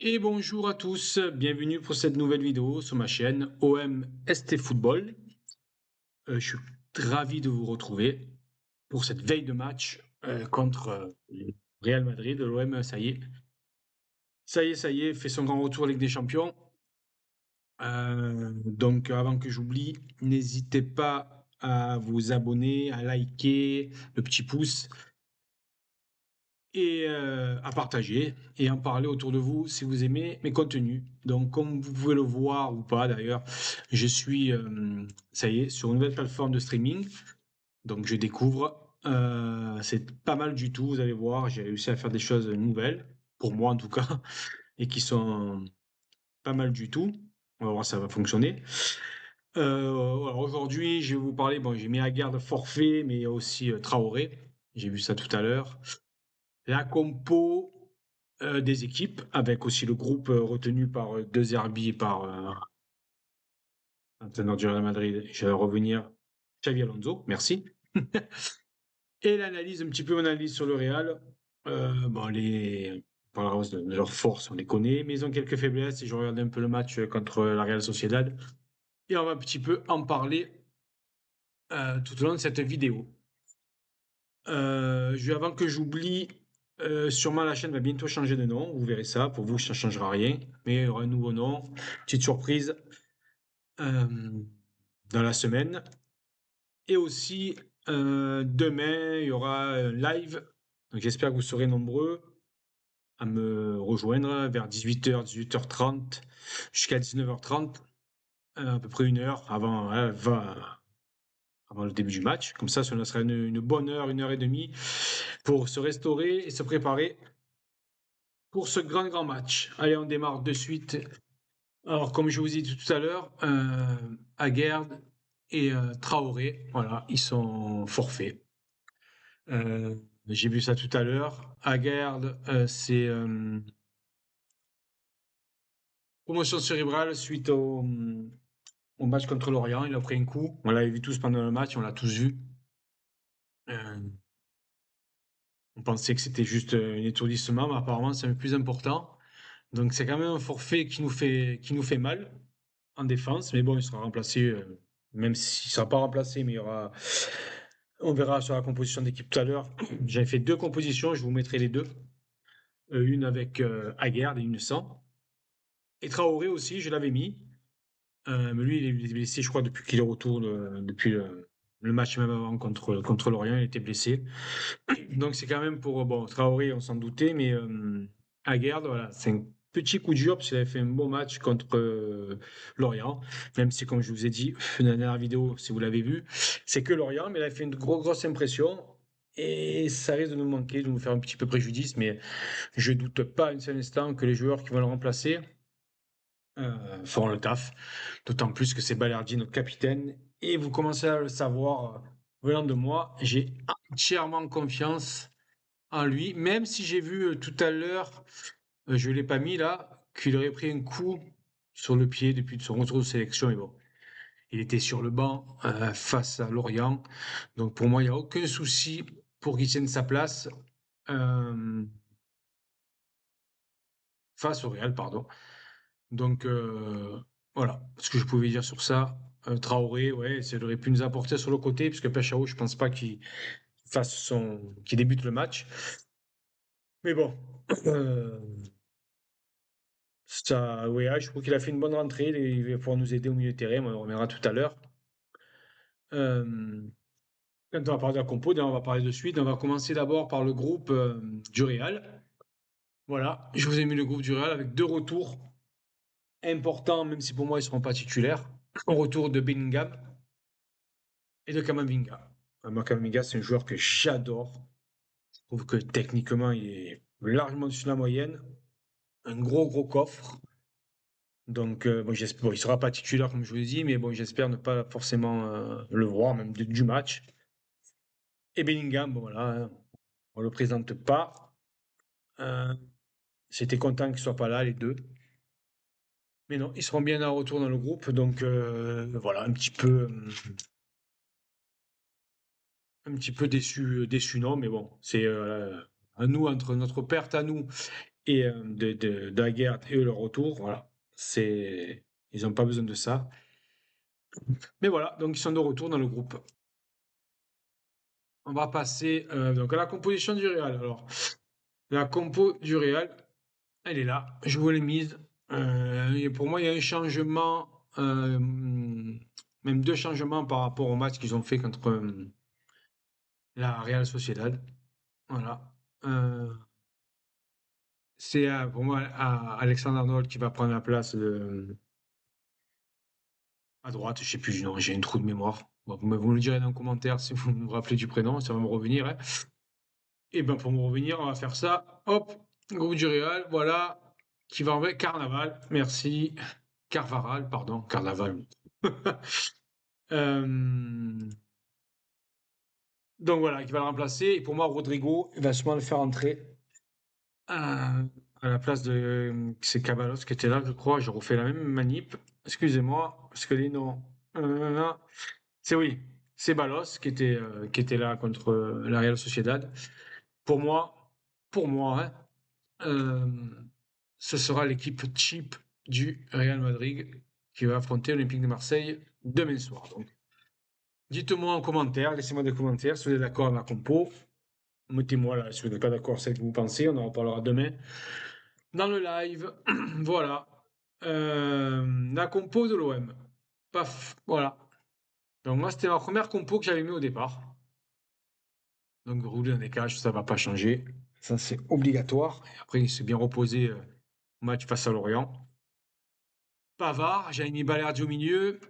Et bonjour à tous, bienvenue pour cette nouvelle vidéo sur ma chaîne OM ST Football. Je suis ravi de vous retrouver pour cette veille de match contre le Real Madrid. L'OM, ça y est, fait son grand retour en Ligue des Champions. Donc avant que j'oublie, n'hésitez pas à vous abonner, à liker, le petit pouce et à partager et en parler autour de vous si vous aimez mes contenus. Donc, comme vous pouvez le voir ou pas d'ailleurs, je suis, ça y est, sur une nouvelle plateforme de streaming. Donc, je découvre. C'est pas mal du tout, vous allez voir. J'ai réussi à faire des choses nouvelles, pour moi en tout cas, et qui sont pas mal du tout. On va voir si ça va fonctionner. Alors aujourd'hui, je vais vous parler. Bon, j'ai mis à garde forfait, mais il y a aussi Traoré. J'ai vu ça tout à l'heure. La compo des équipes, avec aussi le groupe retenu par De Zerbi et par l'entraîneur du Real Madrid. Je vais revenir, Xavi Alonso, merci. Et l'analyse, un petit peu mon analyse sur le Real. Bon, on parlera de leurs forces, on les connaît, mais ils ont quelques faiblesses. Et je regarde un peu le match contre la Real Sociedad. Et on va un petit peu en parler tout au long de cette vidéo. Avant que j'oublie, sûrement la chaîne va bientôt changer de nom. Vous verrez ça. Pour vous, ça ne changera rien. Mais il y aura un nouveau nom. Petite surprise dans la semaine. Et aussi, demain, il y aura un live. Donc j'espère que vous serez nombreux à me rejoindre vers 18h, 18h30 jusqu'à 19h30. À peu près une heure avant le début du match. Comme ça sera une bonne heure, une heure et demie pour se restaurer et se préparer pour ce grand match. Allez, on démarre de suite. Alors, comme je vous ai dit tout à l'heure, Aguerd et Traoré, voilà, ils sont forfaits. J'ai vu ça tout à l'heure. Aguerd, c'est promotion cérébrale suite au match contre l'Orient. Il a pris un coup. On l'avait vu tous pendant le match, on l'a tous vu. Euh, on pensait que c'était juste un étourdissement, mais apparemment c'est un peu plus important. Donc c'est quand même un forfait qui nous fait mal en défense, mais bon, il sera remplacé, même s'il ne sera pas remplacé, mais on verra sur la composition d'équipe tout à l'heure. J'avais fait deux compositions, je vous mettrai les deux. Une avec Aguerd et une sans. Et Traoré aussi, je l'avais mis. Mais lui, il est blessé, je crois, depuis qu'il est retour, depuis le match même avant contre Lorient, il était blessé. Donc c'est quand même pour bon, Traoré, on s'en doutait, mais Aguerd, voilà, c'est un petit coup dur parce qu'il avait fait un bon match contre Lorient, même si comme je vous ai dit dans la dernière vidéo, si vous l'avez vu, c'est que Lorient, mais il a fait une grosse impression et ça risque de nous manquer, de nous faire un petit peu préjudice, mais je doute pas une seul instant que les joueurs qui vont le remplacer feront le taf, d'autant plus que c'est Balerdi, notre capitaine, et vous commencez à le savoir venant de moi, j'ai entièrement confiance en lui, même si j'ai vu tout à l'heure, je ne l'ai pas mis là, qu'il aurait pris un coup sur le pied depuis son retour de sélection. Et bon, il était sur le banc face à Lorient. Donc pour moi, il n'y a aucun souci pour qu'il tienne sa place euh, face au Real, pardon. Donc voilà ce que je pouvais dire sur ça. Traoré, ouais, ça aurait pu nous apporter sur le côté, puisque Peshao, je pense pas qu'il débute le match. Mais bon, euh, ça, ouais, je trouve qu'il a fait une bonne rentrée. Il va pouvoir nous aider au milieu de terrain. On le reverra tout à l'heure. Euh, Quand on va parler de la compo, on va parler de suite. On va commencer d'abord par le groupe du Real. Voilà, je vous ai mis le groupe du Real avec deux retours importants, même si pour moi ils ne seront pas titulaires. Au retour de Bellingham et de Kamavinga. Moi, Kamavinga, c'est un joueur que j'adore. Je trouve que techniquement, il est largement dessus de la moyenne. Un gros coffre. Donc, bon, il sera pas titulaire, comme je vous l'ai dit, mais bon, j'espère ne pas forcément le voir, même du match. Et Bellingham, bon, voilà, hein, on le présente pas. Euh, J'étais content qu'ils soient pas là, les deux. Mais non, ils seront bien à retour dans le groupe, donc voilà, un petit peu déçu, non, mais bon, c'est à nous, entre notre perte à nous et de la guerre et leur retour. Voilà, ils n'ont pas besoin de ça. Mais voilà, donc ils sont de retour dans le groupe. On va passer donc à la composition du Real. Alors, la compo du Real, elle est là. Je vous l'ai mise. Et pour moi, il y a un changement, même deux changements par rapport au match qu'ils ont fait contre la Real Sociedad. Voilà. C'est pour moi Alexander Arnold qui va prendre la place à droite. Je sais plus du nom, j'ai un trou de mémoire. Bon, vous me le direz dans les commentaires si vous me rappelez du prénom, ça va me revenir. Hein. Et ben pour me revenir, on va faire ça. Hop, groupe du Real, voilà. Qui va enlever Carnaval, merci. Carvaral, pardon, Carnaval. Donc voilà, qui va le remplacer. Et pour moi, Rodrigo, il va sûrement le faire entrer à la place de. C'est Caballos qui était là, je crois. Je refais la même manip. Excusez-moi, parce que les noms. C'est oui, c'est Balos qui était là contre la Real Sociedad. Pour moi, hein, euh, ce sera l'équipe cheap du Real Madrid qui va affronter l'Olympique de Marseille demain soir. Donc, dites-moi en commentaire, laissez-moi des commentaires si vous êtes d'accord avec ma compo. Mettez-moi là si vous n'êtes pas d'accord avec ce que vous pensez, on en reparlera demain dans le live. Voilà. La compo de l'OM. Paf, voilà. Donc moi, c'était ma première compo que j'avais mis au départ. Donc rouler dans des cages, ça va pas changer. Ça, c'est obligatoire. Et après, il s'est bien reposé au match face à Lorient. Pavard, j'avais mis Balerdi au milieu.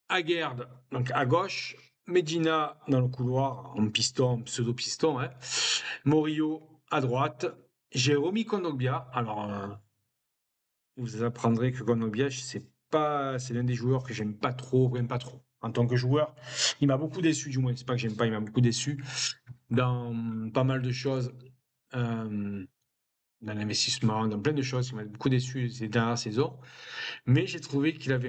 Aguerd, donc à gauche. Medina dans le couloir, en piston, pseudo-piston. Hein. Morillo à droite. J'ai remis Kondogbia. Alors, vous apprendrez que Kondogbia, c'est l'un des joueurs que j'aime pas trop, même pas trop. En tant que joueur, il m'a beaucoup déçu, du moins. C'est pas que j'aime pas, il m'a beaucoup déçu dans pas mal de choses, dans l'investissement, dans plein de choses. Il m'a beaucoup déçu ces dernières saisons. Mais j'ai trouvé qu'il a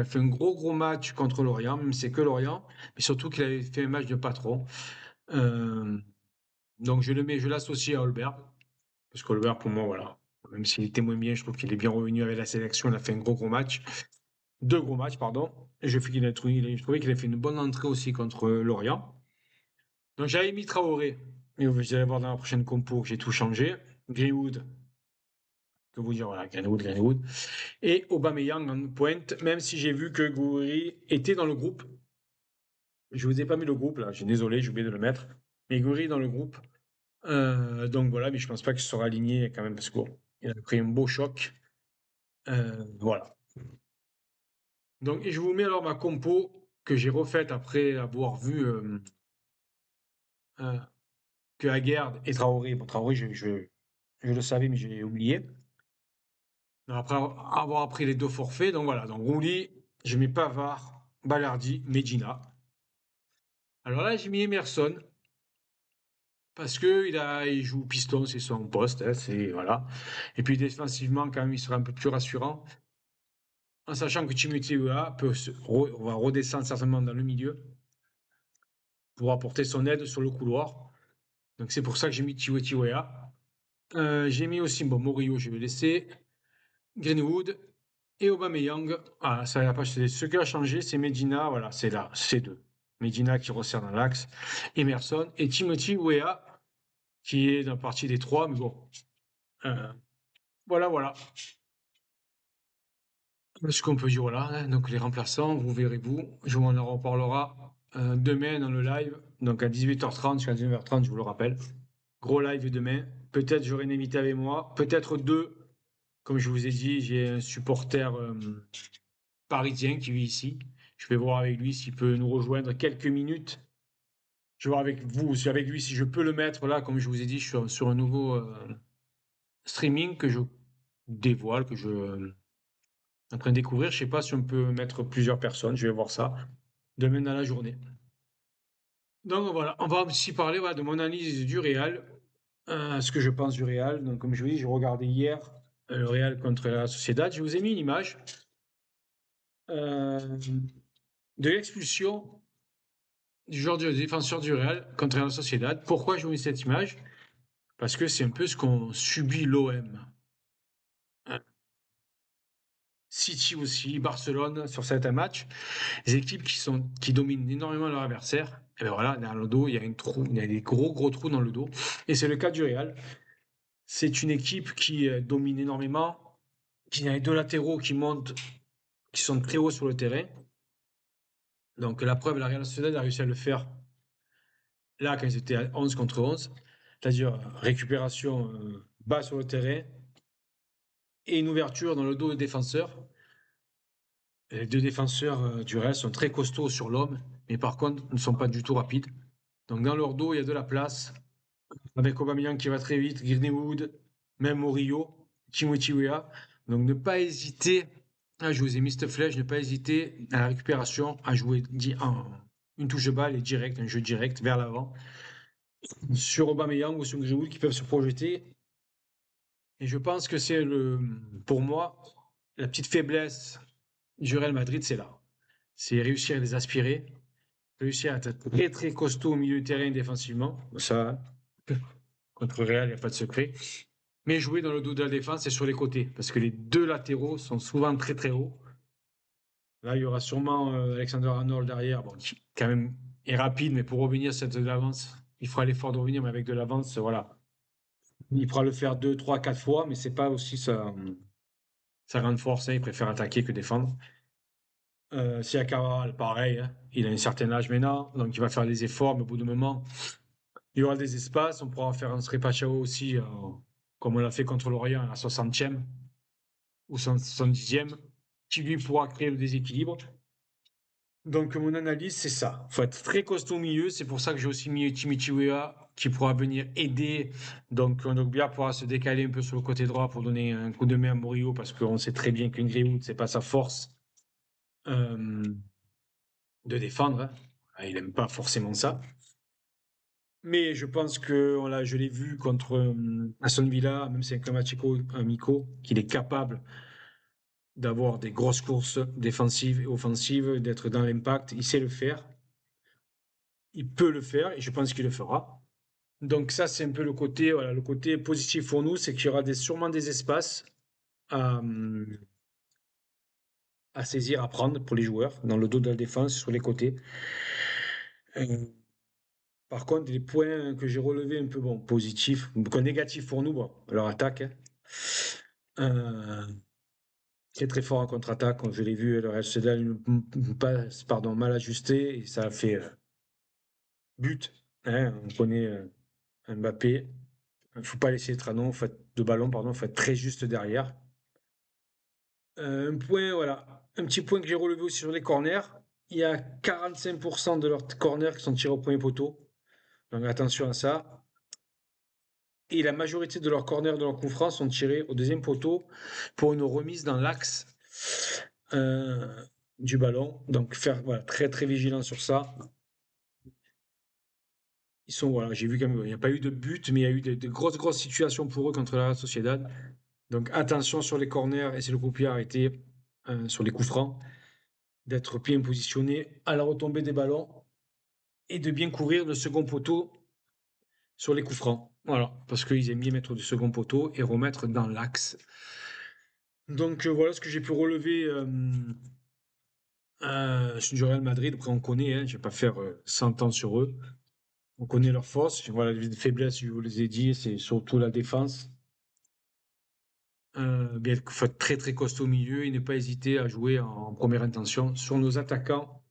fait un gros match contre Lorient, même si c'est que Lorient, mais surtout qu'il avait fait un match de patron. Donc je l'associe à Holberg, parce qu'Holberg, pour moi, voilà, même s'il était moins bien, je trouve qu'il est bien revenu avec la sélection, il a fait un gros match. Deux gros matchs, pardon. Et je trouvais qu'il a fait une bonne entrée aussi contre Lorient. Donc j'avais mis Traoré, mais vous allez voir dans la prochaine compo que j'ai tout changé. Greenwood, que vous dire, voilà, Greenwood. Et Aubameyang en pointe, même si j'ai vu que Gouiri était dans le groupe. Je vous ai pas mis le groupe là, j'ai désolé, j'ai oublié de le mettre. Mais Gouiri dans le groupe. Donc voilà, mais je pense pas qu'il sera aligné quand même parce qu'il a pris un beau choc. Voilà. Donc et je vous mets alors ma compo que j'ai refaite après avoir vu que Aguerd et Traoré. Bon, Traoré, je le savais, mais j'ai oublié. Donc, après avoir pris les deux forfaits, donc voilà. Donc Rouli, je mets Pavard, Balardi, Medina. Alors là, j'ai mis Emerson parce que il joue piston, c'est son poste, hein, voilà. Et puis défensivement, quand même, il sera un peu plus rassurant, en sachant que Timothy Weah va redescendre certainement dans le milieu pour apporter son aide sur le couloir. Donc c'est pour ça que j'ai mis Timothy Weah. J'ai mis aussi Morillo, je vais laisser. Greenwood et Aubameyang. Ah, ça n'a pas changé. Ce qui a changé, c'est Medina. Voilà, c'est là, c'est deux. Medina qui resserre dans l'axe. Emerson et Timothy Weah qui est dans la partie des trois. Mais bon, voilà. Ce qu'on peut dire, voilà. Hein, donc les remplaçants, vous verrez vous. On en reparlera demain dans le live. Donc à 18h30 jusqu'à 19h30, je vous le rappelle. Gros live demain. Peut-être j'aurai une invitée avec moi. Peut-être deux. Comme je vous ai dit, j'ai un supporter parisien qui vit ici. Je vais voir avec lui s'il peut nous rejoindre quelques minutes. Je vais voir avec vous, avec lui, si je peux le mettre là. Comme je vous ai dit, je suis sur un nouveau streaming que je dévoile, que je en train de découvrir. Je sais pas si on peut mettre plusieurs personnes. Je vais voir ça demain dans la journée. Donc voilà, on va aussi parler voilà, de mon analyse du Real, ce que je pense du Real. Donc comme je vous dis, j'ai regardé hier le Real contre la Sociedad. Je vous ai mis une image de l'expulsion du joueur de défenseur du Real contre la Sociedad. Pourquoi je vous mets cette image? Parce que c'est un peu ce qu'ont subi l'OM City aussi, Barcelone sur certains matchs, des équipes qui dominent énormément leur adversaire. Et ben voilà, dans le dos, il y a un trou, il y a des gros trous dans le dos. Et c'est le cas du Real. C'est une équipe qui domine énormément, qui a les deux latéraux qui montent, qui sont très hauts sur le terrain. Donc la preuve, la Real Sociedad a réussi à le faire là quand ils étaient à 11 contre 11, c'est-à-dire récupération bas sur le terrain et une ouverture dans le dos des défenseurs. Les deux défenseurs du Real sont très costauds sur l'homme, mais par contre ne sont pas du tout rapides. Donc dans leur dos, il y a de la place, avec Aubameyang qui va très vite, Greenwood, même Murillo, Timothy Weah. Donc ne pas hésiter, je vous ai mis cette flèche, ne pas hésiter à la récupération, à jouer une touche de balle et direct, un jeu direct vers l'avant, sur Aubameyang ou sur Greenwood qui peuvent se projeter. Et je pense que c'est pour moi, la petite faiblesse du Real Madrid, c'est là. C'est réussir à les aspirer, réussir à être très très costaud au milieu de terrain défensivement. Ça, contre Real, il n'y a pas de secret. Mais jouer dans le dos de la défense et sur les côtés, parce que les deux latéraux sont souvent très très hauts. Là, il y aura sûrement Alexander Arnold derrière, bon, qui quand même est rapide, mais pour revenir sur de l'avance, il fera l'effort de revenir, mais avec de l'avance, voilà. Il pourra le faire 2, 3, 4 fois, mais c'est pas aussi sa grande force. Hein, il préfère attaquer que défendre. Siakam, pareil, hein, il a un certain âge maintenant, donc il va faire des efforts, mais au bout d'un moment, il y aura des espaces. On pourra en faire un Srepachao aussi, comme on l'a fait contre l'Orient à la 60e ou 70e, qui lui pourra créer le déséquilibre. Donc mon analyse, c'est ça. Il faut être très costaud au milieu. C'est pour ça que j'ai aussi mis Timothy Weah, qui pourra venir aider. Donc Kondogbia pourra se décaler un peu sur le côté droit pour donner un coup de main à Murillo, parce qu'on sait très bien qu'une Greenwood, c'est pas sa force de défendre. Hein. Il n'aime pas forcément ça. Mais je pense que je l'ai vu contre Aston Villa, même si c'est un match amico, qu'il est capable d'avoir des grosses courses défensives et offensives, d'être dans l'impact. Il sait le faire. Il peut le faire et je pense qu'il le fera. Donc ça, c'est un peu le côté positif pour nous, c'est qu'il y aura sûrement des espaces à, à saisir, à prendre pour les joueurs, dans le dos de la défense, sur les côtés. Euh, Par contre, les points que j'ai relevés un peu positifs, négatifs pour nous, leur attaque. Hein. Euh, Très très fort en contre-attaque, comme je l'ai vu, le Real Sociedad une passe, mal ajusté et ça a fait but. Hein, on connaît Mbappé. Il ne faut pas laisser de ballon, pardon, faut être très juste derrière. Un petit point que j'ai relevé aussi sur les corners. Il y a 45% de leurs corners qui sont tirés au premier poteau. Donc attention à ça. Et la majorité de leurs corners de leurs coups francs sont tirés au deuxième poteau pour une remise dans l'axe du ballon. Donc très très vigilant sur ça. J'ai vu quand même, il n'y a pas eu de but, mais il y a eu de grosses situations pour eux contre la Real Sociedad. Donc attention sur les corners et c'est le coup de pied arrêté sur les coups francs, d'être bien positionné à la retombée des ballons et de bien couvrir le second poteau sur les coups francs. Voilà, parce qu'ils aiment bien mettre du second poteau et remettre dans l'axe. Donc voilà ce que j'ai pu relever du Real Madrid. Après, on connaît, hein, je ne vais pas faire 100 ans sur eux. On connaît leurs forces. Voilà, les faiblesses, je vous les ai dit, c'est surtout la défense. Bien, il faut être très très costaud au milieu et ne pas hésiter à jouer en première intention sur nos attaquants.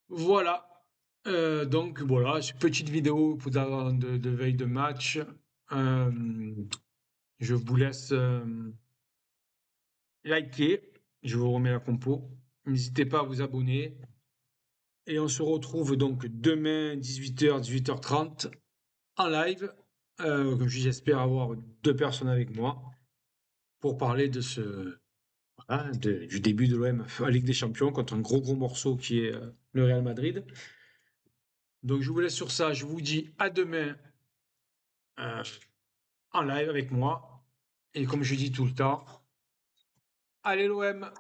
Voilà. Donc voilà, c'est une petite vidéo de veille de match. Je vous laisse liker. Je vous remets la compo. N'hésitez pas à vous abonner. Et on se retrouve donc demain 18h, 18h30 en live. Comme j'espère avoir 2 personnes avec moi pour parler du début de l'OM à Ligue des Champions contre un gros morceau qui est le Real Madrid. Donc je vous laisse sur ça. Je vous dis à demain en live avec moi. Et comme je dis tout le temps, allez l'OM!